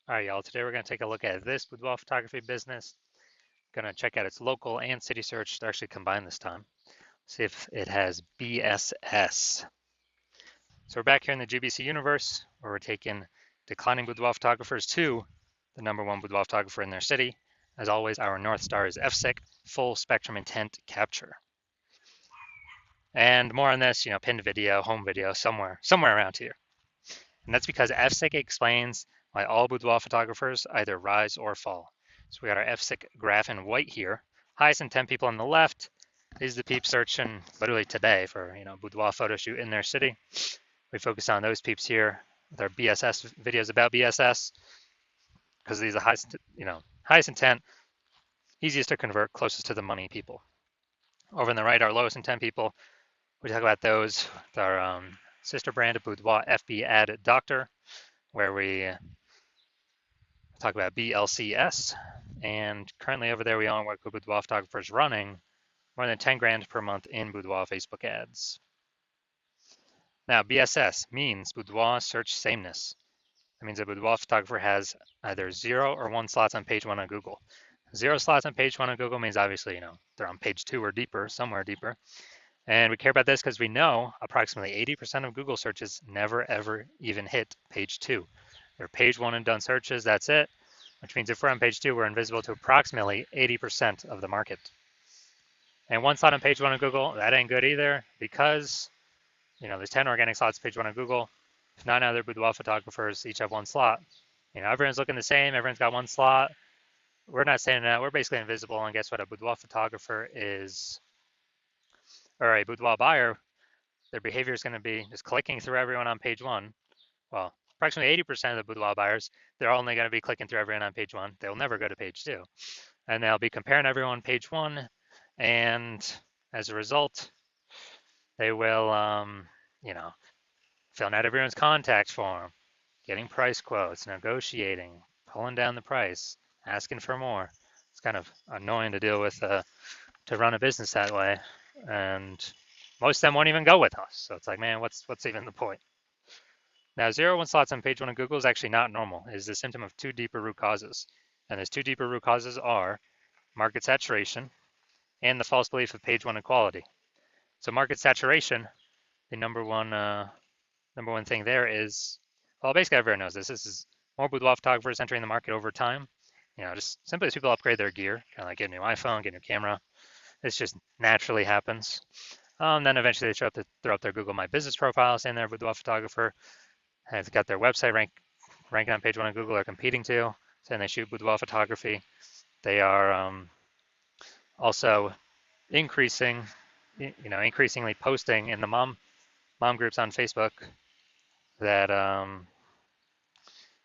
All right, y'all, today we're going to take a look at this boudoir photography business. Going to check out its local and city search. They're actually combined this time. See if it has BSS. So we're back here in the GBC universe where we're taking declining boudoir photographers to the #1 boudoir photographer in their city. As always, our North Star is FSIC, full spectrum intent capture. And more on this, pinned video, home video, somewhere around here. And that's because FSIC explains why all boudoir photographers either rise or fall. So we got our FSIC graph in white here. Highest intent people on the left. These are the peeps searching literally today for boudoir photo shoot in their city. We focus on those peeps here with our BSS videos about BSS because these are highest intent, easiest to convert, closest to the money people. Over on the right, our lowest intent people. We talk about those with our sister brand of Boudoir FB Ad Doctor, where we talk about BLCS. And currently over there, we only work with boudoir photographers running more than 10 grand per month in boudoir Facebook ads. Now, BSS means boudoir search sameness. That means a boudoir photographer has either 0 or 1 slots on page 1 on Google. 0 slots on page 1 on Google means obviously, they're on page 2 or deeper, somewhere deeper. And we care about this because we know approximately 80% of Google searches never ever even hit page 2. They're page 1 and done searches, that's it. Which means if we're on page 2, we're invisible to approximately 80% of the market. And 1 slot on page 1 on Google, that ain't good either because, there's 10 organic slots page 1 on Google. If 9 other boudoir photographers each have 1 slot, everyone's looking the same, everyone's got 1 slot. We're not standing out, we're basically invisible. And guess what? A boudoir photographer is, or a boudoir buyer, their behavior is going to be just clicking through everyone on page 1. Well, approximately 80% of the boudoir buyers, they're only going to be clicking through everyone on page 1. They'll never go to page 2. And they'll be comparing everyone on page 1. And as a result, they will, filling out everyone's contact form, getting price quotes, negotiating, pulling down the price, asking for more. It's kind of annoying to deal with, to run a business that way. And most of them won't even go with us. So it's like, man, what's even the point? Now, 0 1 slots on page 1 of Google is actually not normal. It is a symptom of 2 deeper root causes. And those 2 deeper root causes are market saturation and the false belief of page 1 equality. So market saturation, the number one thing there is, well, basically everyone knows this. This is more boudoir photographers entering the market over time. Just simply as people upgrade their gear, kind of like get a new iPhone, get a new camera. This just naturally happens. Then eventually they throw up their Google My Business profile saying they're a boudoir photographer. Have got their website ranking on page 1 on Google, are competing to, saying they shoot boudoir photography. They are also increasingly posting in the mom groups on Facebook that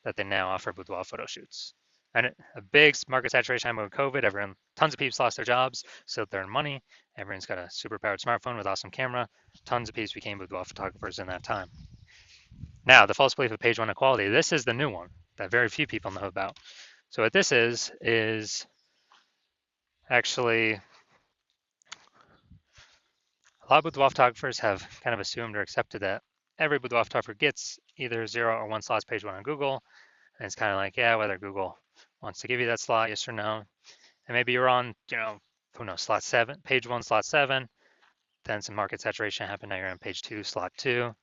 that they now offer boudoir photo shoots. And a big market saturation time with COVID, tons of people lost their jobs, so they earn money. Everyone's got a super powered smartphone with awesome camera. Tons of people became boudoir photographers in that time. Now, the false belief of page 1 equality, this is the new one that very few people know about. So what this is actually, a lot of boudoir photographers have kind of assumed or accepted that every boudoir photographer gets either 0 or 1 slots page 1 on Google. And it's kind of like, yeah, whether Google wants to give you that slot, yes or no. And maybe you're on, who knows, slot 7, page 1, slot 7. Then some market saturation happened. Now you're on page 2, slot 2.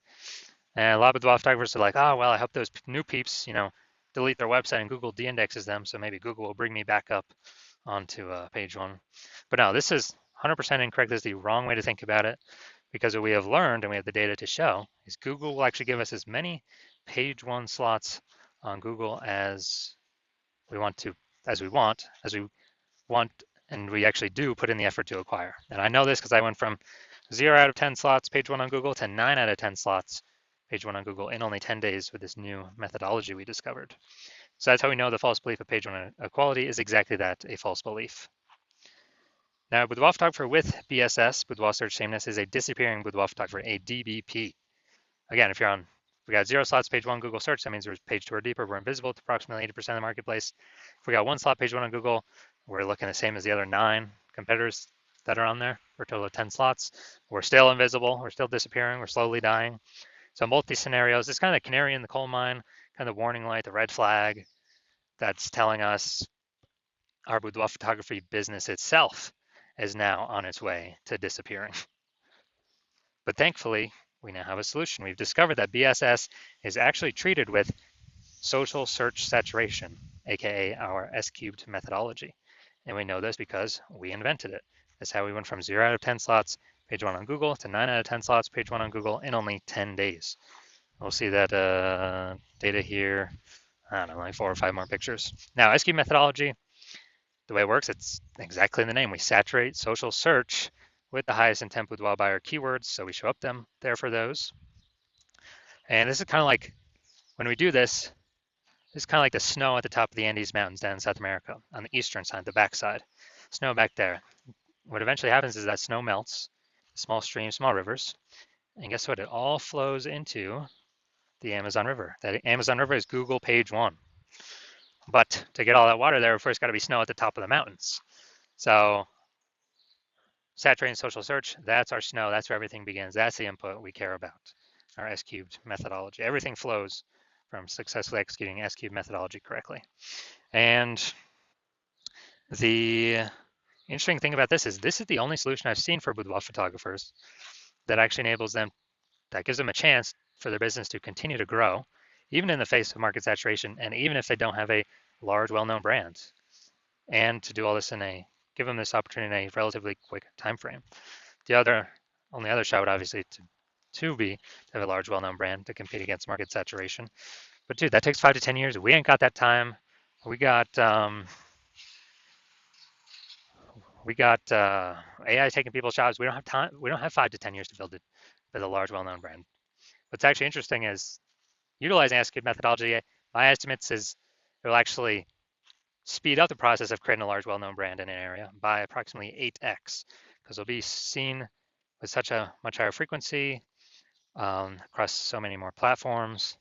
And a lot of boudoir photographers are like, oh, well, I hope those new peeps, delete their website and Google de-indexes them. So maybe Google will bring me back up onto page 1. But no, this is 100% incorrect. This is the wrong way to think about it, because what we have learned, and we have the data to show, is Google will actually give us as many page 1 slots on Google as we want, and we actually do put in the effort to acquire. And I know this because I went from 0 out of 10 slots page 1 on Google to 9 out of 10 slots page 1 on Google in only 10 days with this new methodology we discovered. So that's how we know the false belief of page 1 equality is exactly that, a false belief. Now, boudoir photographer with BSS, boudoir search sameness, is a disappearing boudoir photographer, a DBP. Again, if you're on, we got 0 slots page 1 Google search, that means we're page 2 or deeper, we're invisible to approximately 80% of the marketplace. If we got 1 slot page 1 on Google, we're looking the same as the other 9 competitors that are on there for a total of 10 slots. We're still invisible, we're still disappearing, we're slowly dying. So multi scenarios, it's kind of the canary in the coal mine, kind of the warning light, the red flag. that's telling us our boudoir photography business itself is now on its way to disappearing. But thankfully, we now have a solution. We've discovered that BSS is actually treated with social search saturation, aka our S-cubed methodology. And we know this because we invented it. That's how we went from 0 out of 10 slots, page 1 on Google, to 9 out of 10 slots, page 1 on Google in only 10 days. We'll see that data here, I don't know, like 4 or 5 more pictures. Now, S-cubed methodology, the way it works, it's exactly in the name. We saturate social search with the highest intent boudoir buyer keywords, so we show up there for those. And this is kind of like, when we do this, it's kind of like the snow at the top of the Andes Mountains down in South America on the eastern side, the backside. Snow back there. What eventually happens is that snow melts, small streams, small rivers, and guess what? It all flows into the Amazon River. That Amazon River is Google page 1. But to get all that water there, first got to be snow at the top of the mountains. So saturating social search, that's our snow. That's where everything begins. That's the input we care about, our S-cubed methodology. Everything flows from successfully executing S-cubed methodology correctly. And the interesting thing about this is the only solution I've seen for boudoir photographers that actually enables them, that gives them a chance for their business to continue to grow, even in the face of market saturation, and even if they don't have a large, well-known brand, and to do all this give them this opportunity in a relatively quick time frame. The only other shot would obviously to have a large, well-known brand to compete against market saturation. But dude, that takes 5 to 10 years. We ain't got that time. We got AI taking people's jobs. We don't have time. We don't have 5 to 10 years to build a large, well-known brand. What's actually interesting is utilizing S-cubed methodology. My estimates is it will actually speed up the process of creating a large, well-known brand in an area by approximately 8x, because it'll be seen with such a much higher frequency across so many more platforms.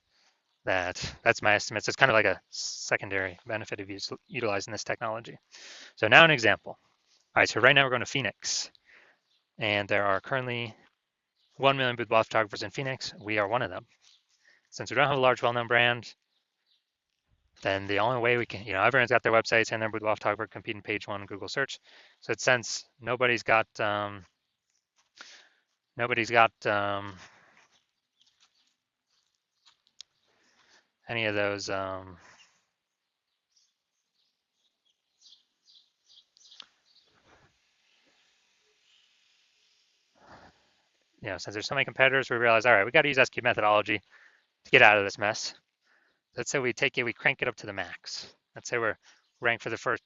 That's my estimates. It's kind of like a secondary benefit of utilizing this technology. So now an example. All right, so right now we're going to Phoenix, and there are currently 1 million boudoir photographers in Phoenix. We are one of them. Since we don't have a large, well-known brand, then the only way we can, everyone's got their websites and their boudoir photographer competing page 1 in Google search. So since nobody's got any of those since there's so many competitors, we realize, all right, we got to use S-cubed methodology to get out of this mess. Let's say we crank it up to the max. Let's say we're ranked for the first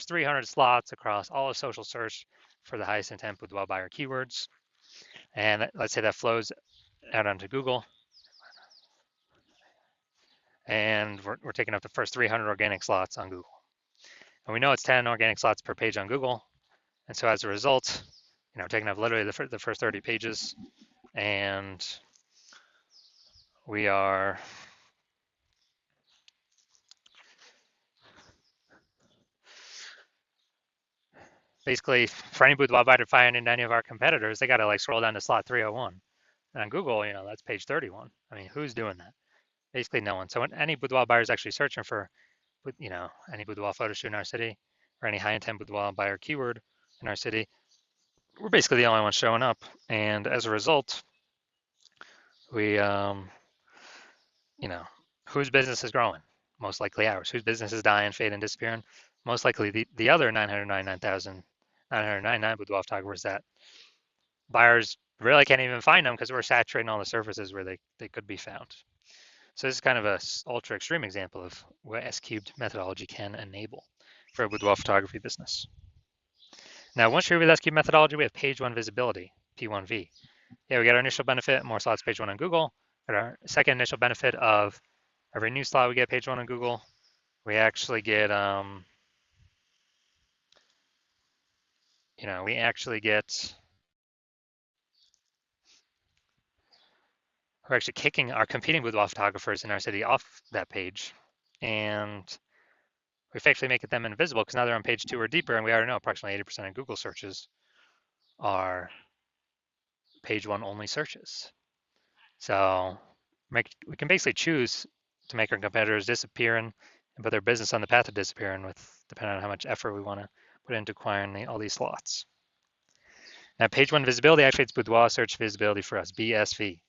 300 slots across all of social search for the highest intent boudoir buyer keywords. And let's say that flows out onto Google. And we're taking up the first 300 organic slots on Google. And we know it's 10 organic slots per page on Google. And so as a result, taking up literally the first 30 pages, and we are basically, for any boudoir buyer to find any of our competitors, they got to scroll down to slot 301. And on Google, that's page 31. I mean, who's doing that? Basically no one. So when any boudoir buyer is actually searching for, any boudoir photo shoot in our city or any high intent boudoir buyer keyword in our city, we're basically the only ones showing up. And as a result, we, whose business is growing? Most likely ours. Whose business is dying, fading, disappearing? Most likely the other 999,999 boudoir photographers that buyers really can't even find them because we're saturating all the surfaces where they could be found. So this is kind of a ultra extreme example of what S-cubed methodology can enable for a boudoir photography business. Now, once you're with S-cubed methodology, we have page 1 visibility, P1V. Yeah, we get our initial benefit, more slots page 1 on Google. Got our second initial benefit of every new slot we get page 1 on Google. We actually get, we're actually kicking our competing boudoir photographers in our city off that page, and we effectively make them invisible because now they're on page 2 or deeper, and we already know approximately 80% of Google searches are page 1 only searches. So we can basically choose to make our competitors disappear and put their business on the path of disappearing depending on how much effort we want to put into acquiring all these slots. Now, page one visibility activates Boudoir search visibility for us, BSV.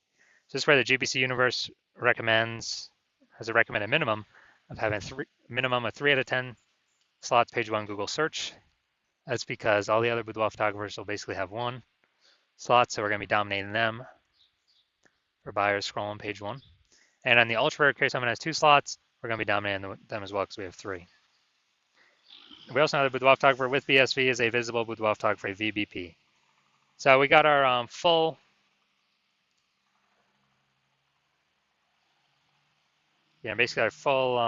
So this is where the GBC universe has a recommended minimum of having minimum of 3 out of 10 slots page one Google search. That's because all the other boudoir photographers will basically have 1 slot, so we're going to be dominating them for buyers scrolling page 1. And on the ultra rare case, someone has 2 slots, we're going to be dominating them as well because we have 3. We also know that boudoir photographer with BSV is a visible boudoir photographer, VBP. So we got our full, basically our full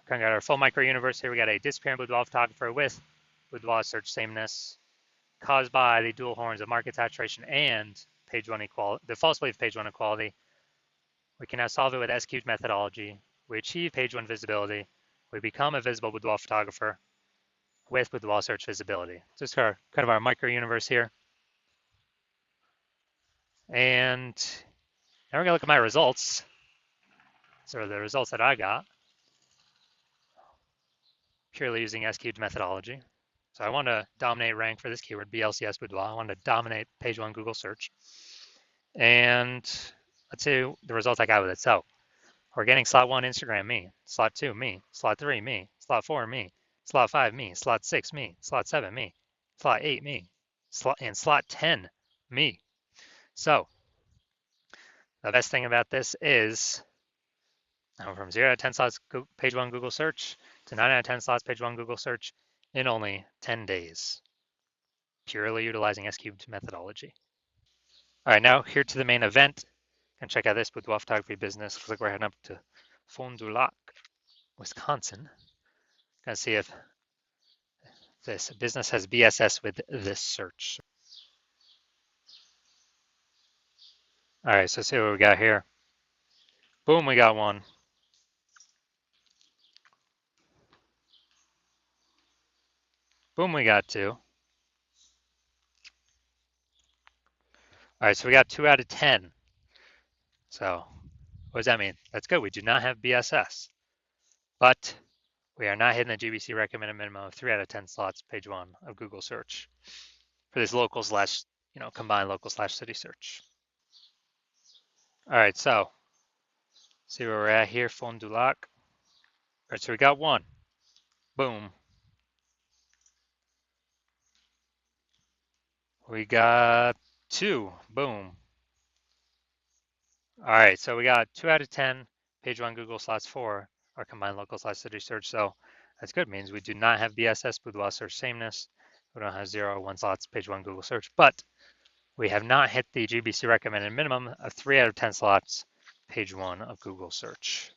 kind of got our full micro universe here. We got a disappearing boudoir photographer with boudoir search sameness caused by the dual horns of market saturation and page one equality, the false belief page one equality. We can now solve it with S-cubed methodology. We achieve page one visibility. We become a visible boudoir photographer with boudoir search visibility. Just kind of our micro universe here. And now we're gonna look at my results. So the results that I got, purely using S-cubed methodology. So I want to dominate rank for this keyword, BLCS boudoir. I want to dominate page one Google search. And let's see the results I got with it. So we're getting slot 1, Instagram, me. Slot 2, me. Slot 3, me. Slot 4, me. Slot 5, me. Slot 6, me. Slot 7, me. Slot 8, me. And slot 10, me. So the best thing about this is from 0 out of 10 slots page 1 Google search to 9 out of 10 slots page 1 Google search in only 10 days, purely utilizing S-cubed methodology. All right, now here to the main event. Gonna check out this boudoir photography business. Looks like we're heading up to Fond du Lac, Wisconsin. Gonna see if this business has BSS with this search. All right, so let's see what we got here. Boom, we got 1. Boom, we got 2. All right, so we got 2 out of 10. So what does that mean? That's good. We do not have BSS, but we are not hitting the GBC recommended minimum of 3 out of 10 slots, page 1 of Google search for this local slash, combined local slash city search. All right, so see where we're at here, Fond du Lac. All right, so we got 1. Boom. We got 2. Boom. All right, so we got 2 out of 10, page 1 Google slots 4, our combined local slash city search. So that's good. It means we do not have BSS, boudoir search sameness. We don't have 0 or 1 slots, page 1 Google search, but we have not hit the GBC recommended minimum of 3 out of 10 slots, page 1 of Google search.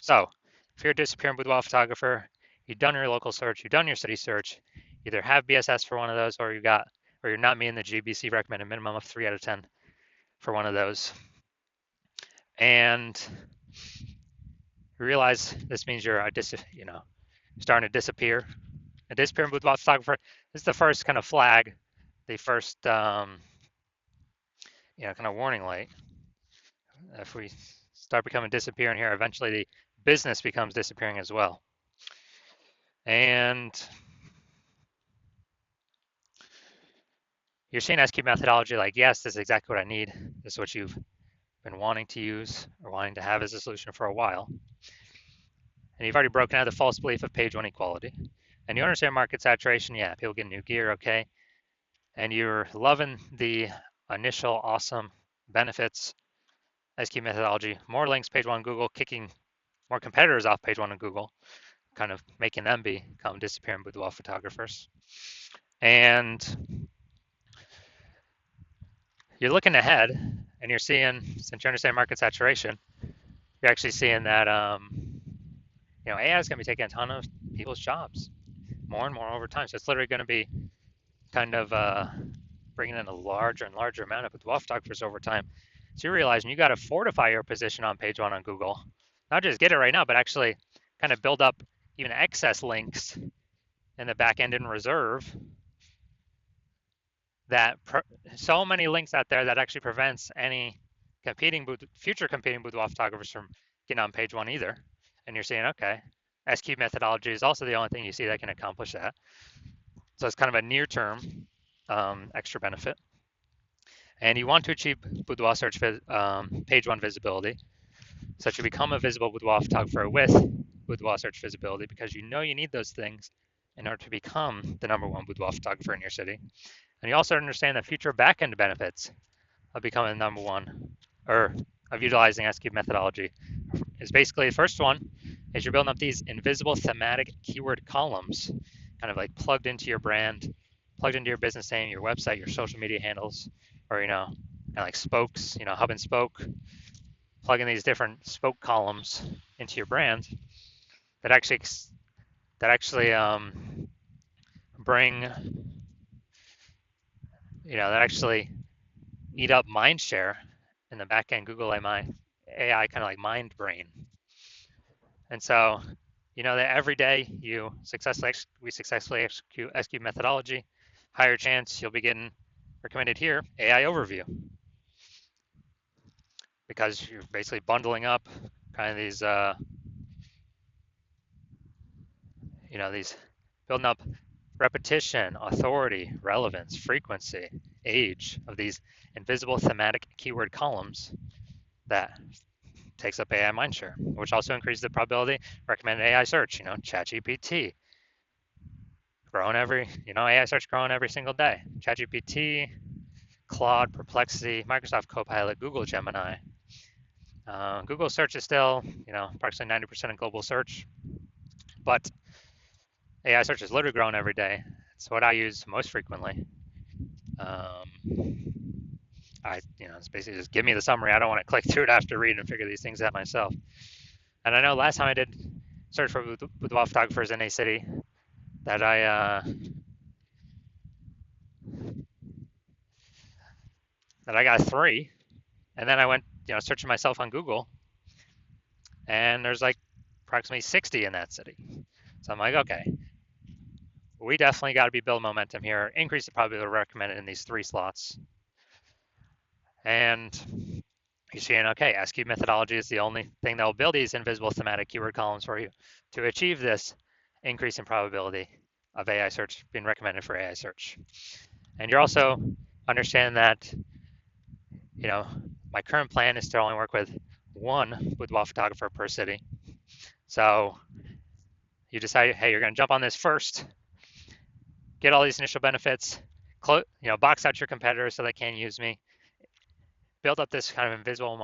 So if you're a disappearing boudoir photographer, you've done your local search, you've done your city search, either have BSS for one of those or you're not meeting the GBC recommended minimum of 3 out of 10 for one of those. And you realize this means you're starting to disappear. A disappearing boudoir photographer. This is the first kind of flag, the first kind of warning light. If we start becoming disappearing here, eventually the business becomes disappearing as well. And you're seeing S-cubed methodology like, yes, this is exactly what I need. This is what you've been wanting to use or wanting to have as a solution for a while. And you've already broken out the false belief of page 1 equality. And you understand market saturation. Yeah, people get new gear, okay. And you're loving the initial awesome benefits, S-cubed methodology, more links page 1 Google, kicking more competitors off page 1 of Google, kind of making them become disappearing boudoir photographers. And you're looking ahead and you're seeing, since you understand market saturation, you're actually seeing that AI is going to be taking a ton of people's jobs more and more over time. So it's literally going to be kind of bringing in a larger and larger amount of boudoir photographers over time. So you're realizing you got to fortify your position on page 1 on Google, not just get it right now, but actually kind of build up even excess links in the back end in reserve that so many links out there that actually prevents any future competing boudoir photographers from getting on page one either. And you're saying, okay, S-cube methodology is also the only thing you see that can accomplish that. So it's kind of a near-term extra benefit. And you want to achieve boudoir search page one visibility, so that you become a visible boudoir photographer with boudoir search visibility, because you know you need those things in order to become the #1 boudoir photographer in your city. And you also understand the future back-end benefits of becoming the #1, or of utilizing S-cube methodology. Is basically the first one is you're building up these invisible thematic keyword columns, kind of like plugged into your brand, plugged into your business name, your website, your social media handles, or kind of like spokes, hub and spoke, plugging these different spoke columns into your brand that actually bring, that actually eat up mind share in the back end Google AI kind of like mind brain. And so, that every day we successfully execute S-cube methodology, higher chance you'll be getting recommended here AI overview, because you're basically bundling up kind of these, these building up repetition, authority, relevance, frequency, age of these invisible thematic keyword columns that takes up AI mindshare, which also increases the probability recommended AI search. ChatGPT growing AI search growing every single day. ChatGPT, Claude, Perplexity, Microsoft Copilot, Google Gemini. Google search is still, approximately 90% of global search, but AI search is literally growing every day. It's what I use most frequently. It's basically just give me the summary. I don't want to click through it after reading and figure these things out myself. And I know last time I did search for boudoir photographers in a city that I got 3, and then I went searching myself on Google, and there's like approximately 60 in that city. So I'm like, okay, we definitely got to be building momentum here, increase the probability recommended in these 3 slots. And you're seeing, okay, S-cube methodology is the only thing that will build these invisible thematic keyword columns for you to achieve this increase in probability of AI search being recommended for AI search. And you're also understanding that, my current plan is to only work with 1 boudoir photographer per city. So you decide, hey, you're going to jump on this first, get all these initial benefits, box out your competitors so they can't use me, build up this kind of invisible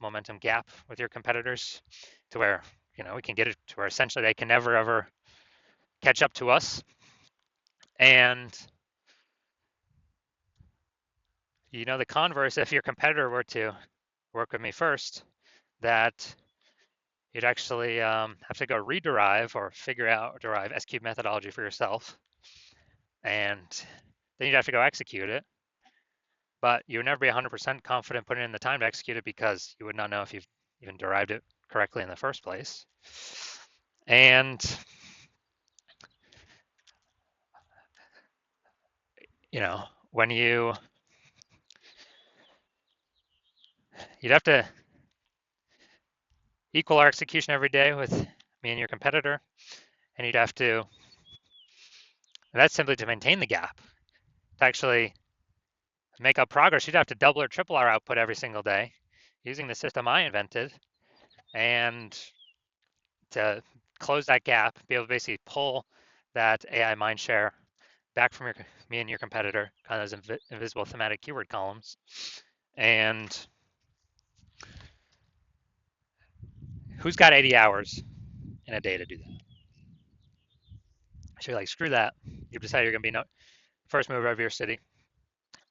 momentum gap with your competitors to where, we can get it to where essentially they can never, ever catch up to us. And, the converse, if your competitor were to work with me first, that you'd actually have to go rederive or derive S-cube methodology for yourself. And then you'd have to go execute it. But you would never be 100% confident putting in the time to execute it, because you would not know if you've even derived it correctly in the first place. And, when you'd have to equal our execution every day with me and your competitor, and you'd have to, and that's simply to maintain the gap. To actually make up progress, you'd have to double or triple our output every single day using the system I invented, and to close that gap, be able to basically pull that AI mindshare back from me and your competitor, kind of those invisible thematic keyword columns. And who's got 80 hours in a day to do that? So you're like, screw that. You've decided you're going to be first mover of your city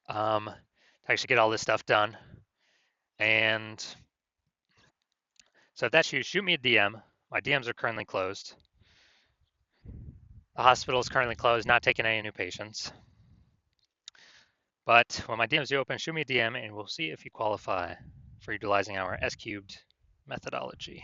to actually get all this stuff done. And so if that's you, shoot me a DM. My DMs are currently closed. The hospital is currently closed, not taking any new patients. But when my DMs do open, shoot me a DM and we'll see if you qualify for utilizing our S-cubed methodology.